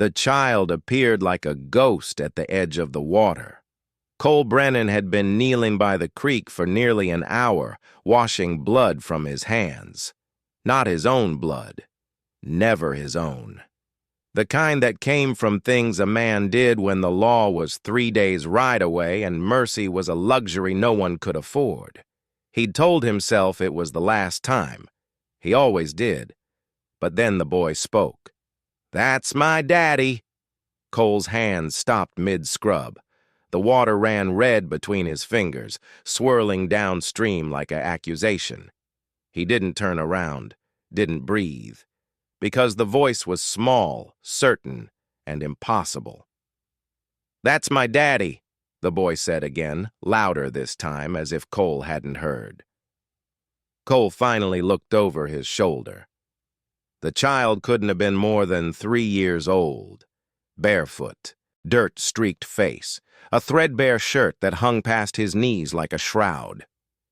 The child appeared like a ghost at the edge of the water. Cole Brennan had been kneeling by the creek for nearly an hour, washing blood from his hands. Not his own blood. Never his own. The kind that came from things a man did when the law was 3 days' ride away and mercy was a luxury no one could afford. He'd told himself it was the last time. He always did. But then the boy spoke. "That's my daddy." Cole's hands stopped mid-scrub. The water ran red between his fingers, swirling downstream like an accusation. He didn't turn around, didn't breathe, because the voice was small, certain, and impossible. "That's my daddy," the boy said again, louder this time, as if Cole hadn't heard. Cole finally looked over his shoulder. The child couldn't have been more than 3 years old. Barefoot, dirt-streaked face, a threadbare shirt that hung past his knees like a shroud.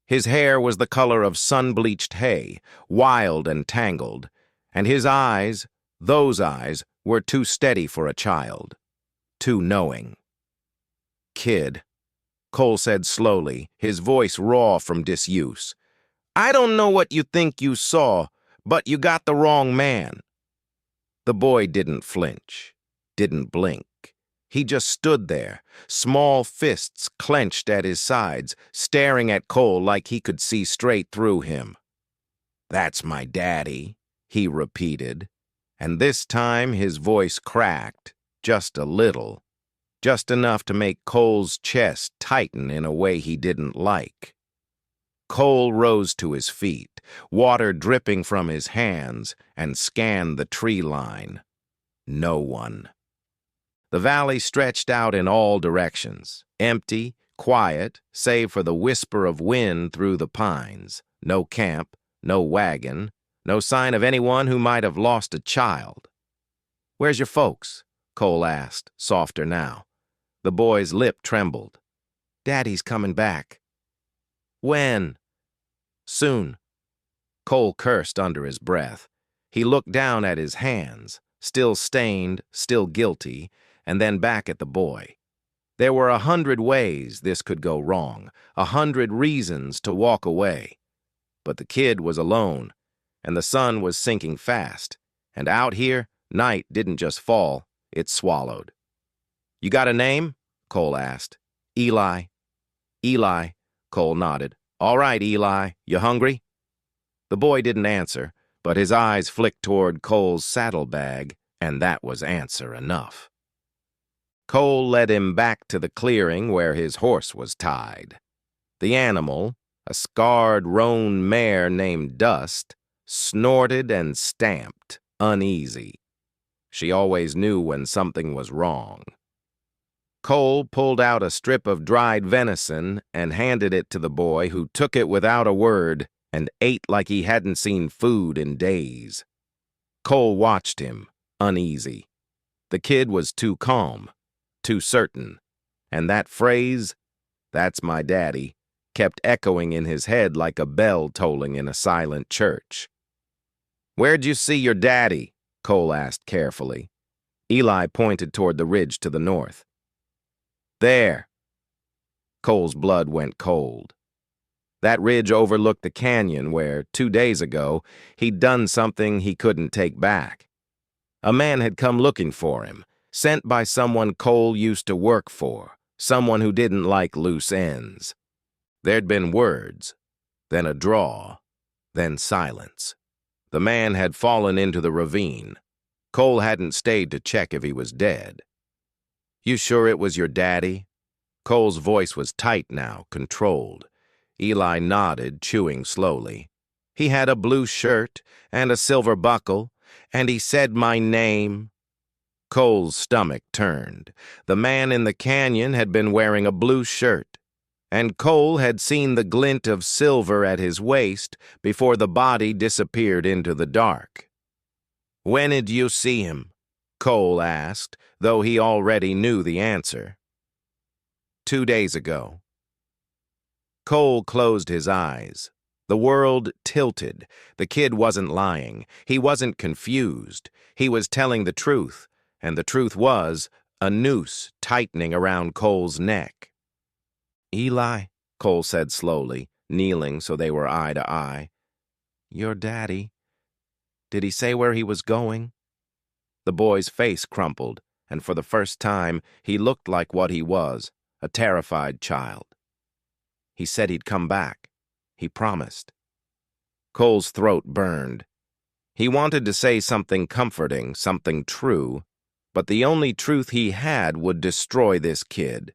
His hair was the color of sun-bleached hay, wild and tangled, and his eyes, those eyes, were too steady for a child, too knowing. "Kid," Cole said slowly, his voice raw from disuse, "I don't know what you think you saw, but you got the wrong man." The boy didn't flinch, didn't blink. He just stood there, small fists clenched at his sides, staring at Cole like he could see straight through him. "That's my daddy," he repeated, and this time his voice cracked, just a little, just enough to make Cole's chest tighten in a way he didn't like. Cole rose to his feet, water dripping from his hands, and scanned the tree line. No one. The valley stretched out in all directions, empty, quiet, save for the whisper of wind through the pines. No camp, no wagon, no sign of anyone who might have lost a child. "Where's your folks?" Cole asked, softer now. The boy's lip trembled. "Daddy's coming back." "When?" "Soon." Cole cursed under his breath. He looked down at his hands, still stained, still guilty, and then back at the boy. There were 100 ways this could go wrong, 100 reasons to walk away. But the kid was alone, and the sun was sinking fast, and out here, night didn't just fall, it swallowed. "You got a name?" Cole asked. "Eli." "Eli," Cole nodded. "All right, Eli, you hungry?" The boy didn't answer, but his eyes flicked toward Cole's saddlebag, and that was answer enough. Cole led him back to the clearing where his horse was tied. The animal, a scarred roan mare named Dust, snorted and stamped, uneasy. She always knew when something was wrong. Cole pulled out a strip of dried venison and handed it to the boy, who took it without a word and ate like he hadn't seen food in days. Cole watched him, uneasy. The kid was too calm, too certain, and that phrase, "That's my daddy," kept echoing in his head like a bell tolling in a silent church. "Where'd you see your daddy?" Cole asked carefully. Eli pointed toward the ridge to the north. "There." Cole's blood went cold. That ridge overlooked the canyon where, 2 days ago, he'd done something he couldn't take back. A man had come looking for him, sent by someone Cole used to work for, someone who didn't like loose ends. There'd been words, then a draw, then silence. The man had fallen into the ravine. Cole hadn't stayed to check if he was dead. "You sure it was your daddy?" Cole's voice was tight now, controlled. Eli nodded, chewing slowly. "He had a blue shirt and a silver buckle, and he said my name." Cole's stomach turned. The man in the canyon had been wearing a blue shirt, and Cole had seen the glint of silver at his waist before the body disappeared into the dark. "When did you see him?" Cole asked, though he already knew the answer. 2 days ago. Cole closed his eyes. The world tilted. The kid wasn't lying. He wasn't confused. He was telling the truth, And the truth was a noose tightening around Cole's neck. "Eli," Cole said slowly, kneeling so they were eye to eye. "Your daddy. Did he say where he was going?" The boy's face crumpled, and for the first time he looked like what he was, a terrified child. "He said he'd come back. He promised." Cole's throat burned. He wanted to say something comforting, something true, but the only truth he had would destroy this kid.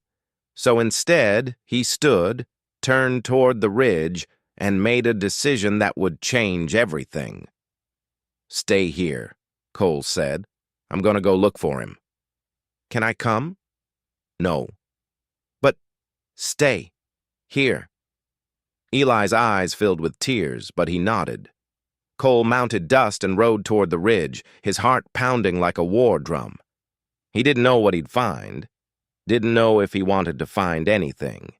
So instead, he stood, turned toward the ridge, and made a decision that would change everything. "Stay here," Cole said. "I'm going to go look for him." "Can I come?" "No." "But stay. Here." Eli's eyes filled with tears, but he nodded. Cole mounted Dust and rode toward the ridge, his heart pounding like a war drum. He didn't know what he'd find, didn't know if he wanted to find anything.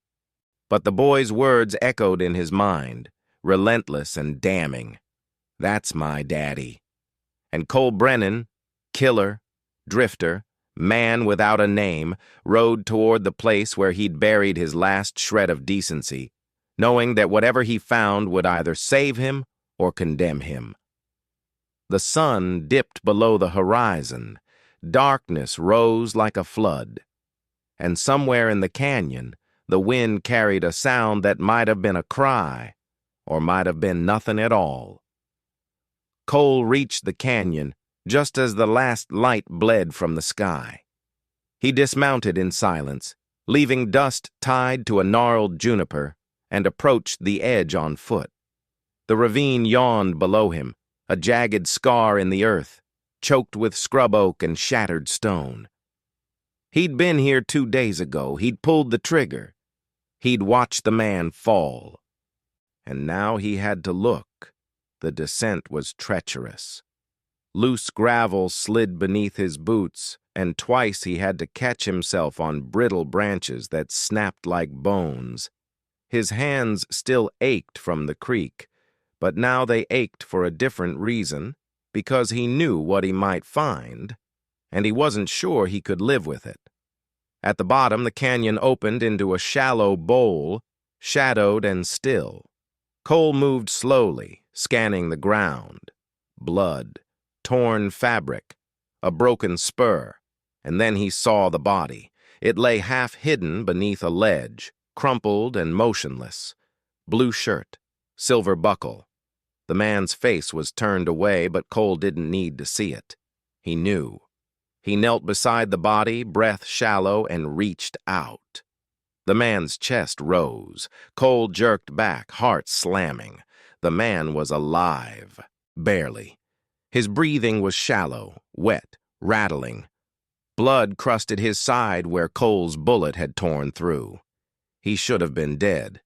But the boy's words echoed in his mind, relentless and damning. "That's my daddy." And Cole Brennan, killer, drifter, man without a name, rode toward the place where he'd buried his last shred of decency, knowing that whatever he found would either save him or condemn him. The sun dipped below the horizon. Darkness rose like a flood. And somewhere in the canyon, the wind carried a sound that might have been a cry, or might have been nothing at all. Cole reached the canyon just as the last light bled from the sky. He dismounted in silence, leaving Dust tied to a gnarled juniper, and approached the edge on foot. The ravine yawned below him, a jagged scar in the earth, choked with scrub oak and shattered stone. He'd been here 2 days ago. He'd pulled the trigger. He'd watched the man fall. And now he had to look. The descent was treacherous. Loose gravel slid beneath his boots, and twice he had to catch himself on brittle branches that snapped like bones. His hands still ached from the creek, but now they ached for a different reason, because he knew what he might find, and he wasn't sure he could live with it. At the bottom, the canyon opened into a shallow bowl, shadowed and still. Cole moved slowly, scanning the ground. Blood, torn fabric, a broken spur, and then he saw the body. It lay half hidden beneath a ledge, crumpled and motionless. Blue shirt, silver buckle. The man's face was turned away, but Cole didn't need to see it. He knew. He knelt beside the body, breath shallow, and reached out. The man's chest rose. Cole jerked back, heart slamming. The man was alive. Barely. His breathing was shallow, wet, rattling. Blood crusted his side where Cole's bullet had torn through. He should have been dead.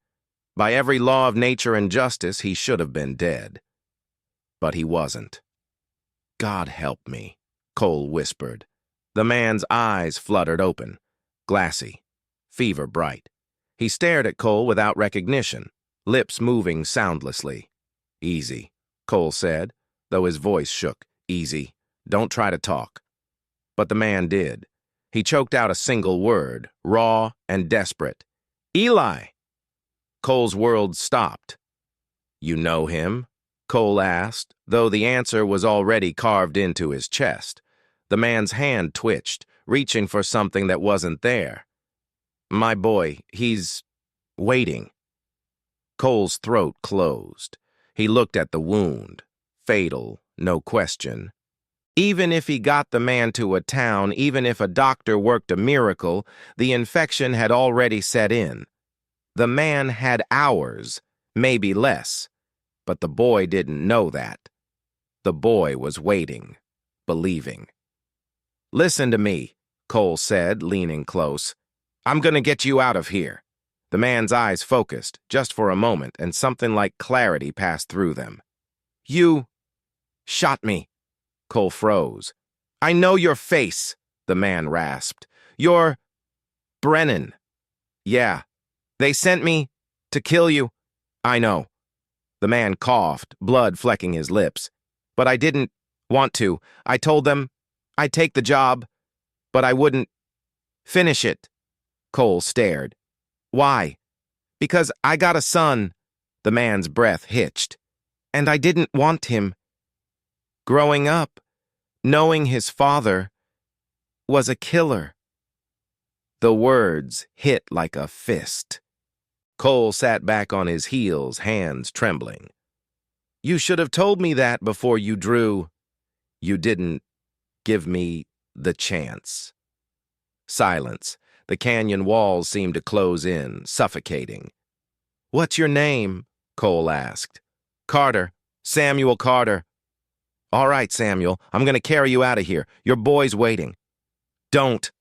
By every law of nature and justice, he should have been dead. But he wasn't. "God help me," Cole whispered. The man's eyes fluttered open, glassy, fever bright. He stared at Cole without recognition, lips moving soundlessly. "Easy," Cole said, though his voice shook. "Easy. Don't try to talk." But the man did. He choked out a single word, raw and desperate. "Eli!" Cole's world stopped. "You know him?" Cole asked, though the answer was already carved into his chest. The man's hand twitched, reaching for something that wasn't there. "My boy, he's waiting." Cole's throat closed. He looked at the wound. Fatal, no question. Even if he got the man to a town, even if a doctor worked a miracle, the infection had already set in. The man had hours, maybe less, but the boy didn't know that. The boy was waiting, believing. "Listen to me," Cole said, leaning close. "I'm gonna get you out of here." The man's eyes focused, just for a moment, and something like clarity passed through them. "You shot me." Cole froze. "I know your face," the man rasped. "You're Brennan." "Yeah. They sent me to kill you." "I know." The man coughed, blood flecking his lips. "But I didn't want to. I told them I'd take the job. But I wouldn't finish it. Cole stared. Why? Because I got a son. The man's breath hitched. And I didn't want him. Growing up, knowing his father was a killer. The words hit like a fist. Cole sat back on his heels, hands trembling. You should have told me that before you drew. You didn't give me the chance. Silence. The canyon walls seemed to close in, suffocating. What's your name? Cole asked. Carter. Samuel Carter. All right, Samuel, I'm going to carry you out of here. Your boy's waiting. Don't.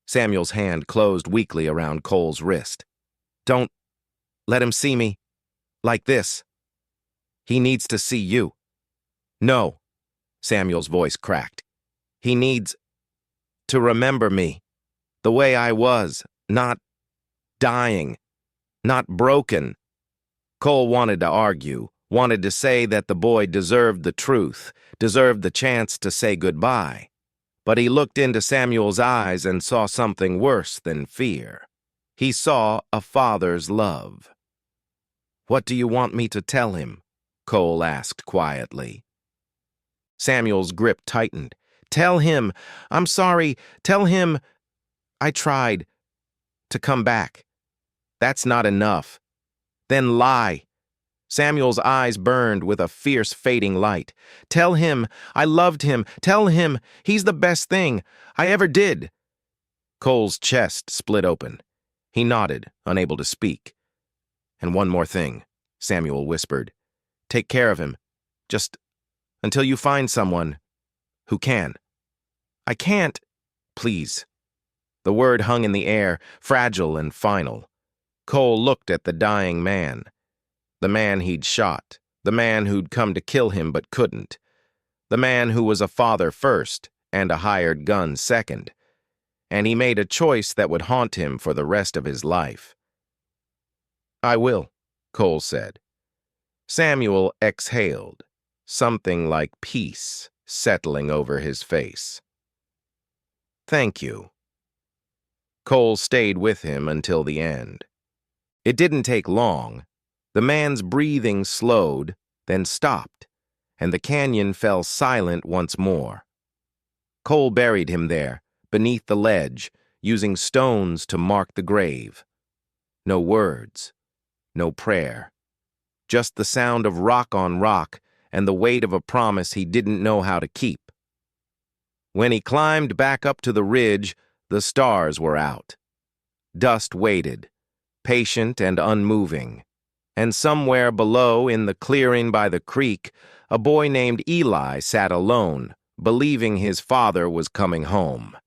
Samuel's hand closed weakly around Cole's wrist. Don't let him see me like this. He needs to see you. No. Samuel's voice cracked. He needs to remember me the way I was, not dying, not broken. Cole wanted to argue, wanted to say that the boy deserved the truth, deserved the chance to say goodbye. But he looked into Samuel's eyes and saw something worse than fear. He saw a father's love. What do you want me to tell him? Cole asked quietly. Samuel's grip tightened. Tell him, I'm sorry, tell him, I tried to come back. That's not enough. Then lie. Samuel's eyes burned with a fierce fading light. Tell him I loved him. Tell him he's the best thing I ever did. Cole's chest split open. He nodded, unable to speak. And one more thing, Samuel whispered. Take care of him. Just until you find someone who can. I can't. Please. The word hung in the air, fragile and final. Cole looked at the dying man. The man he'd shot. The man who'd come to kill him but couldn't. The man who was a father first and a hired gun second. And he made a choice that would haunt him for the rest of his life. I will, Cole said. Samuel exhaled, something like peace settling over his face. Thank you. Cole stayed with him until the end. It didn't take long. The man's breathing slowed, then stopped, and the canyon fell silent once more. Cole buried him there, beneath the ledge, using stones to mark the grave. No words, no prayer. Just the sound of rock on rock and the weight of a promise he didn't know how to keep. When he climbed back up to the ridge, the stars were out. Dust waited, patient and unmoving. And somewhere below, in the clearing by the creek, a boy named Eli sat alone, believing his father was coming home.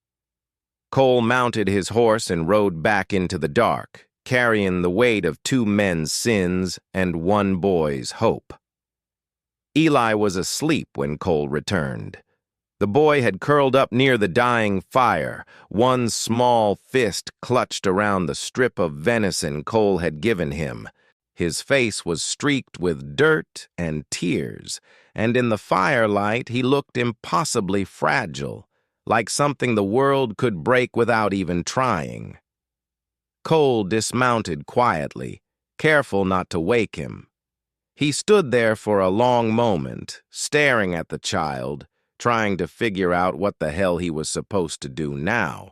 Cole mounted his horse and rode back into the dark, carrying the weight of 2 men's sins and 1 boy's hope. Eli was asleep when Cole returned. The boy had curled up near the dying fire, one small fist clutched around the strip of venison Cole had given him. His face was streaked with dirt and tears, and in the firelight he looked impossibly fragile, like something the world could break without even trying. Cole dismounted quietly, careful not to wake him. He stood there for a long moment, staring at the child, trying to figure out what the hell he was supposed to do now.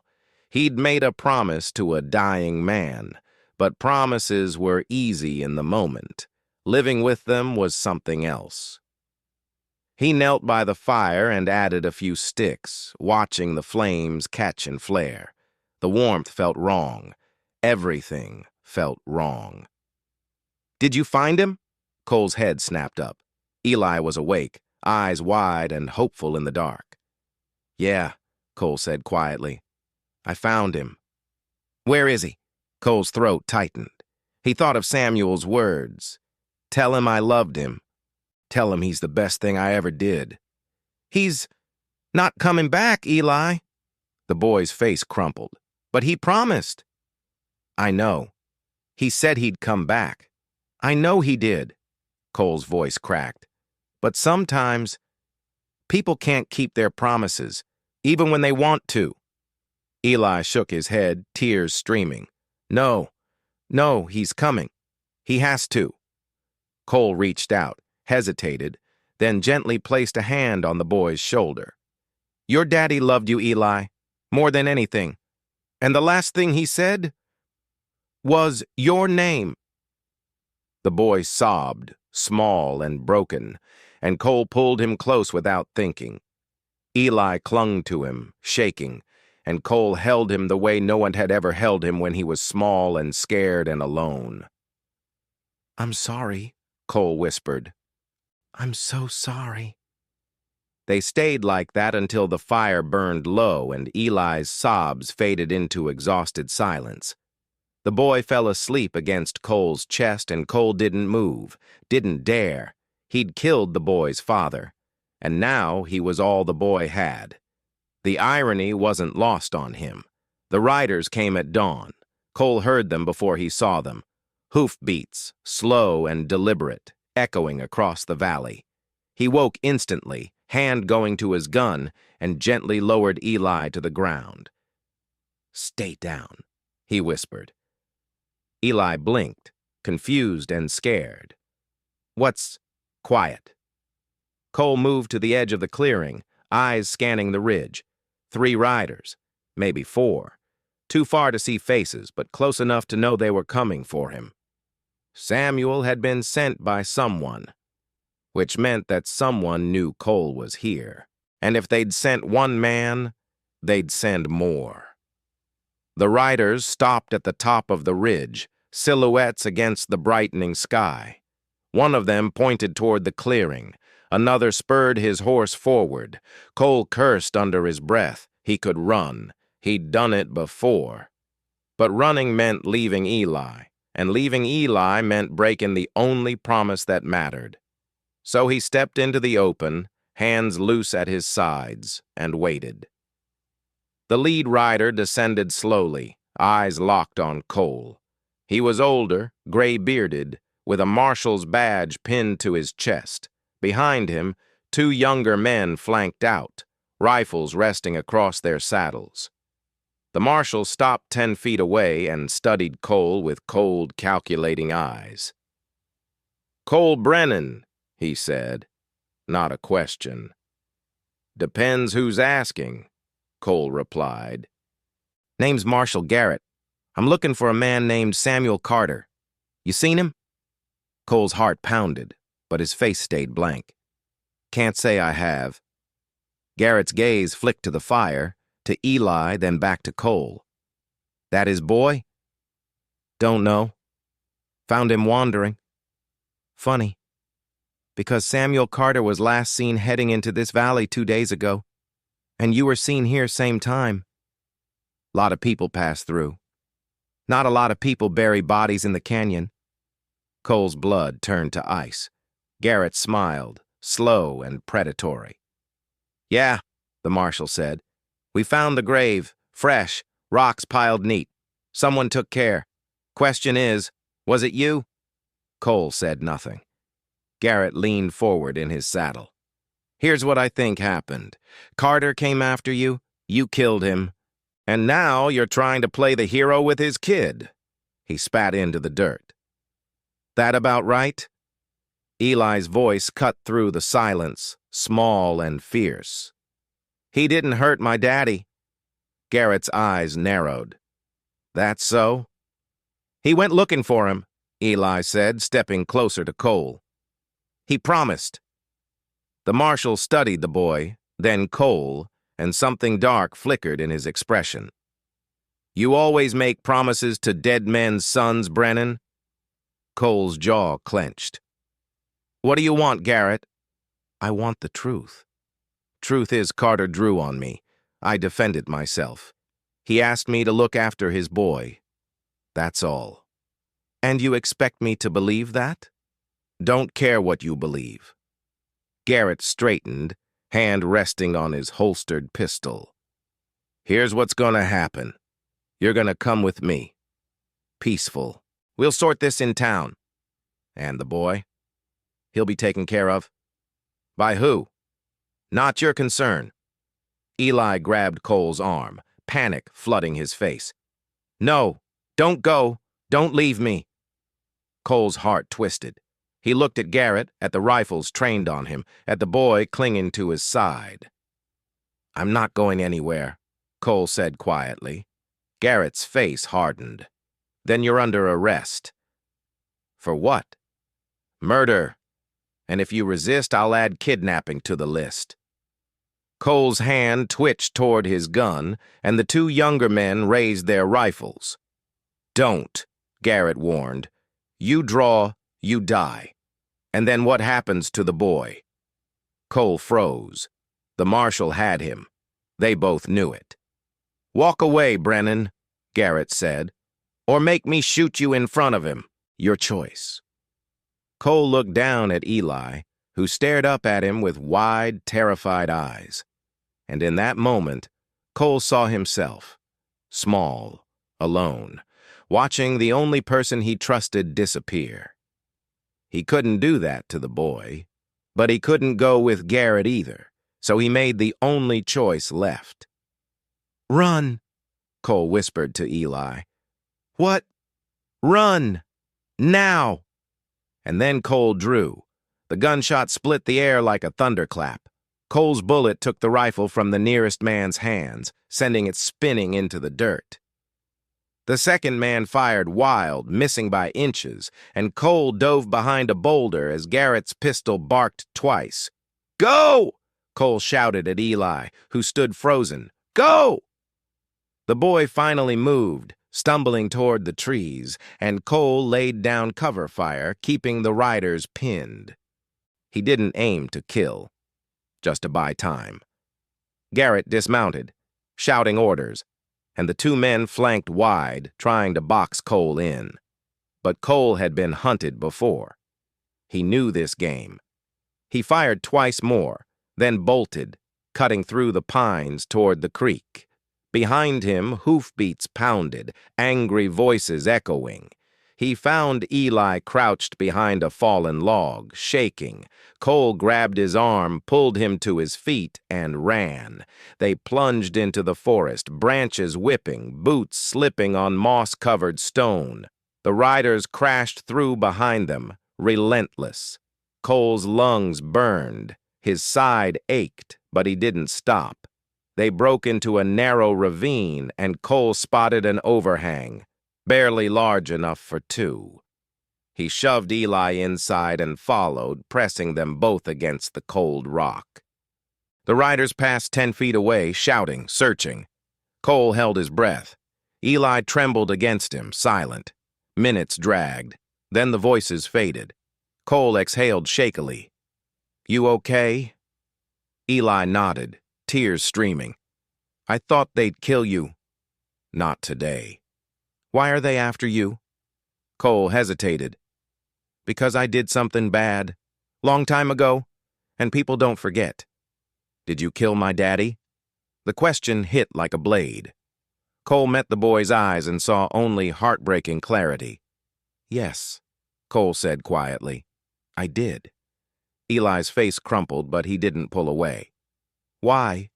He'd made a promise to a dying man, but promises were easy in the moment. Living with them was something else. He knelt by the fire and added a few sticks, watching the flames catch and flare. The warmth felt wrong. Everything felt wrong. Did you find him? Cole's head snapped up. Eli was awake, eyes wide and hopeful in the dark. Yeah, Cole said quietly. I found him. Where is he? Cole's throat tightened. He thought of Samuel's words. Tell him I loved him. Tell him he's the best thing I ever did. He's not coming back, Eli. The boy's face crumpled. But he promised. I know. He said he'd come back. I know he did. Cole's voice cracked. But sometimes, people can't keep their promises, even when they want to. Eli shook his head, tears streaming. No, no, he's coming. He has to. Cole reached out, hesitated, then gently placed a hand on the boy's shoulder. Your daddy loved you, Eli, more than anything. And the last thing he said was your name. The boy sobbed, small and broken, and Cole pulled him close without thinking. Eli clung to him, shaking, and Cole held him the way no one had ever held him when he was small and scared and alone. I'm sorry, Cole whispered. I'm so sorry. They stayed like that until the fire burned low and Eli's sobs faded into exhausted silence. The boy fell asleep against Cole's chest and Cole didn't move, didn't dare. He'd killed the boy's father, and now he was all the boy had. The irony wasn't lost on him. The riders came at dawn. Cole heard them before he saw them. Hoofbeats, slow and deliberate, echoing across the valley. He woke instantly, hand going to his gun, and gently lowered Eli to the ground. Stay down, he whispered. Eli blinked, confused and scared. What's quiet? Cole moved to the edge of the clearing, eyes scanning the ridge. 3 riders, maybe 4. Too far to see faces, but close enough to know they were coming for him. Samuel had been sent by someone, which meant that someone knew Cole was here. And if they'd sent one man, they'd send more. The riders stopped at the top of the ridge, silhouettes against the brightening sky. One of them pointed toward the clearing. Another spurred his horse forward. Cole cursed under his breath. He could run. He'd done it before. But running meant leaving Eli, and leaving Eli meant breaking the only promise that mattered. So he stepped into the open, hands loose at his sides, and waited. The lead rider descended slowly, eyes locked on Cole. He was older, gray-bearded, with a marshal's badge pinned to his chest. Behind him, 2 younger men flanked out, rifles resting across their saddles. The marshal stopped 10 feet away and studied Cole with cold, calculating eyes. Cole Brennan, he said, not a question. Depends who's asking, Cole replied. Name's Marshal Garrett. I'm looking for a man named Samuel Carter. You seen him? Cole's heart pounded, but his face stayed blank. Can't say I have. Garrett's gaze flicked to the fire, to Eli, then back to Cole. That his boy? Don't know. Found him wandering. Funny, because Samuel Carter was last seen heading into this valley 2 days ago, and you were seen here same time. Lot of people pass through. Not a lot of people bury bodies in the canyon. Cole's blood turned to ice. Garrett smiled, slow and predatory. Yeah, the marshal said. We found the grave, fresh, rocks piled neat. Someone took care. Question is, was it you? Cole said nothing. Garrett leaned forward in his saddle. Here's what I think happened. Carter came after you, you killed him, and now you're trying to play the hero with his kid. He spat into the dirt. That about right? Eli's voice cut through the silence, small and fierce. He didn't hurt my daddy. Garrett's eyes narrowed. That's so? He went looking for him, Eli said, stepping closer to Cole. He promised. The marshal studied the boy, then Cole, and something dark flickered in his expression. You always make promises to dead men's sons, Brennan? Cole's jaw clenched. What do you want, Garrett? I want the truth. Truth is, Carter drew on me. I defended myself. He asked me to look after his boy. That's all. And you expect me to believe that? Don't care what you believe. Garrett straightened, hand resting on his holstered pistol. Here's what's gonna happen. You're gonna come with me. Peaceful. We'll sort this in town. And the boy? He'll be taken care of. By who? Not your concern. Eli grabbed Cole's arm, panic flooding his face. "No, don't go. Don't leave me." Cole's heart twisted. He looked at Garrett, at the rifles trained on him, at the boy clinging to his side. "I'm not going anywhere," Cole said quietly. Garrett's face hardened. "Then you're under arrest." "For what?" "Murder. And if you resist, I'll add kidnapping to the list." Cole's hand twitched toward his gun, and the two younger men raised their rifles. "Don't," Garrett warned. "You draw, you die. And then what happens to the boy?" Cole froze. The marshal had him. They both knew it. "Walk away, Brennan," Garrett said, "or make me shoot you in front of him. Your choice." Cole looked down at Eli, who stared up at him with wide, terrified eyes. And in that moment, Cole saw himself, small, alone, watching the only person he trusted disappear. He couldn't do that to the boy, but he couldn't go with Garrett either, so he made the only choice left. "Run," Cole whispered to Eli. "What? Run! Now!" And then Cole drew. The gunshot split the air like a thunderclap. Cole's bullet took the rifle from the nearest man's hands, sending it spinning into the dirt. The second man fired wild, missing by inches, and Cole dove behind a boulder as Garrett's pistol barked twice. "Go!" Cole shouted at Eli, who stood frozen. "Go!" The boy finally moved, stumbling toward the trees, and Cole laid down cover fire, keeping the riders pinned. He didn't aim to kill, just to buy time. Garrett dismounted, shouting orders, and the two men flanked wide, trying to box Cole in. But Cole had been hunted before. He knew this game. He fired twice more, then bolted, cutting through the pines toward the creek. Behind him, hoofbeats pounded, angry voices echoing. He found Eli crouched behind a fallen log, shaking. Cole grabbed his arm, pulled him to his feet, and ran. They plunged into the forest, branches whipping, boots slipping on moss-covered stone. The riders crashed through behind them, relentless. Cole's lungs burned. His side ached, but he didn't stop. They broke into a narrow ravine, and Cole spotted an overhang, barely large enough for two. He shoved Eli inside and followed, pressing them both against the cold rock. The riders passed 10 feet away, shouting, searching. Cole held his breath. Eli trembled against him, silent. Minutes dragged. Then the voices faded. Cole exhaled shakily. "You okay?" Eli nodded, tears streaming. "I thought they'd kill you." "Not today." "Why are they after you?" Cole hesitated. "Because I did something bad. Long time ago. And people don't forget." "Did you kill my daddy?" The question hit like a blade. Cole met the boy's eyes and saw only heartbreaking clarity. "Yes," Cole said quietly. "I did." Eli's face crumpled, but he didn't pull away. "Why?"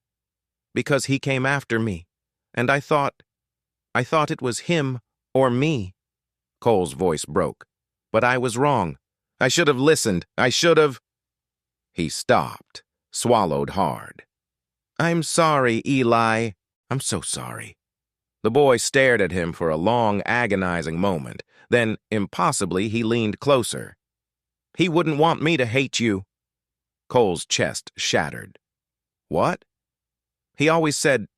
"Because he came after me, and I thought it was him or me." Cole's voice broke. "But I was wrong. I should have listened. I should have—" He stopped, swallowed hard. "I'm sorry, Eli. I'm so sorry." The boy stared at him for a long, agonizing moment. Then, impossibly, he leaned closer. "He wouldn't want me to hate you." Cole's chest shattered. "What?" "He always said,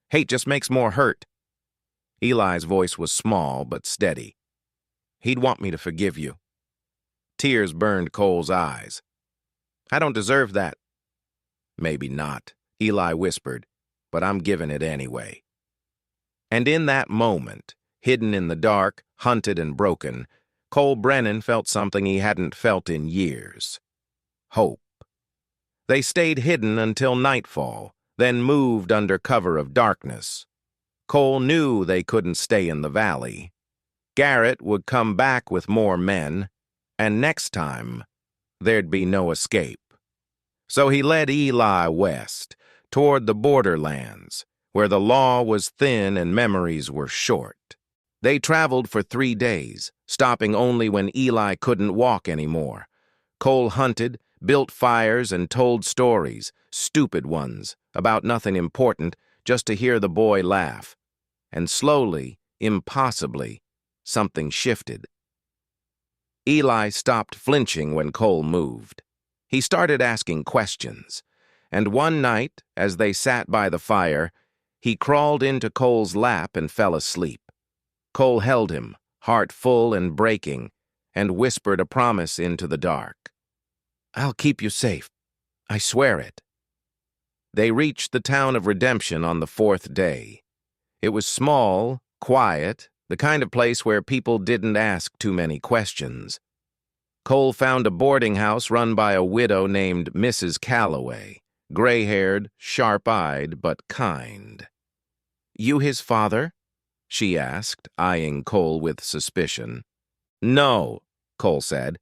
hate just makes more hurt." Eli's voice was small but steady. "He'd want me to forgive you." Tears burned Cole's eyes. "I don't deserve that." "Maybe not," Eli whispered, "but I'm giving it anyway." And in that moment, hidden in the dark, hunted and broken, Cole Brennan felt something he hadn't felt in years. Hope. They stayed hidden until nightfall, then moved under cover of darkness. Cole knew they couldn't stay in the valley. Garrett would come back with more men, and next time, there'd be no escape. So he led Eli west, toward the borderlands, where the law was thin and memories were short. They traveled for 3 days, stopping only when Eli couldn't walk anymore. Cole hunted, built fires, and told stories, stupid ones, about nothing important, just to hear the boy laugh. And slowly, impossibly, something shifted. Eli stopped flinching when Cole moved. He started asking questions, and one night, as they sat by the fire, he crawled into Cole's lap and fell asleep. Cole held him, heart full and breaking, and whispered a promise into the dark. "I'll keep you safe. I swear it." They reached the town of Redemption on the 4th day. It was small, quiet, the kind of place where people didn't ask too many questions. Cole found a boarding house run by a widow named Mrs. Calloway, gray-haired, sharp-eyed, but kind. "You his father?" she asked, eyeing Cole with suspicion. "No," Cole said,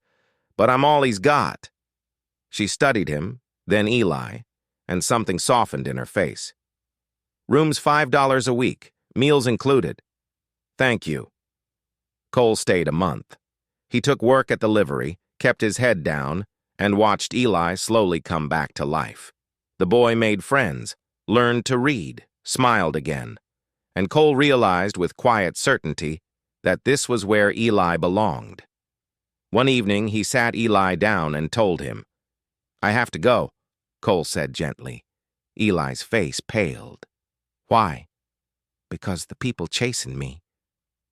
"but I'm all he's got." She studied him, then Eli, and something softened in her face. "Room's $5 a week, meals included." "Thank you." Cole stayed a month. He took work at the livery, kept his head down, and watched Eli slowly come back to life. The boy made friends, learned to read, smiled again, and Cole realized with quiet certainty that this was where Eli belonged. One evening, he sat Eli down and told him. "I have to go," Cole said gently. Eli's face paled. "Why?" "Because the people chasing me.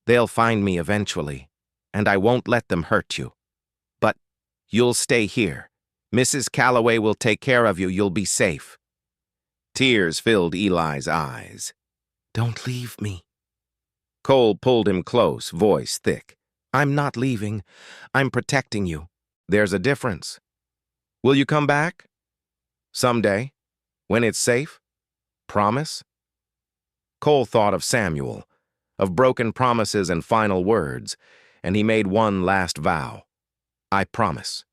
They'll find me eventually, and I won't let them hurt you. But you'll stay here. Mrs. Calloway will take care of you. You'll be safe." Tears filled Eli's eyes. "Don't leave me." Cole pulled him close, voice thick. "I'm not leaving. I'm protecting you." "There's a difference. Will you come back? Someday? When it's safe? Promise?" Cole thought of Samuel, of broken promises and final words, and he made one last vow. "I promise."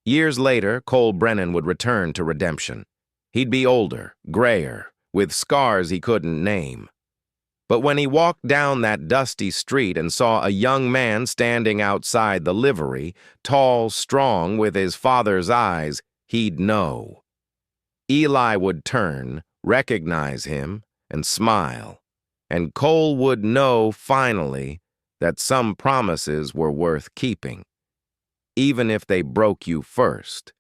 Years later, Cole Brennan would return to Redemption. He'd be older, grayer, with scars he couldn't name. But when he walked down that dusty street and saw a young man standing outside the livery, tall, strong, with his father's eyes, he'd know. Eli would turn, recognize him, and smile, and Cole would know, finally, that some promises were worth keeping, even if they broke you first.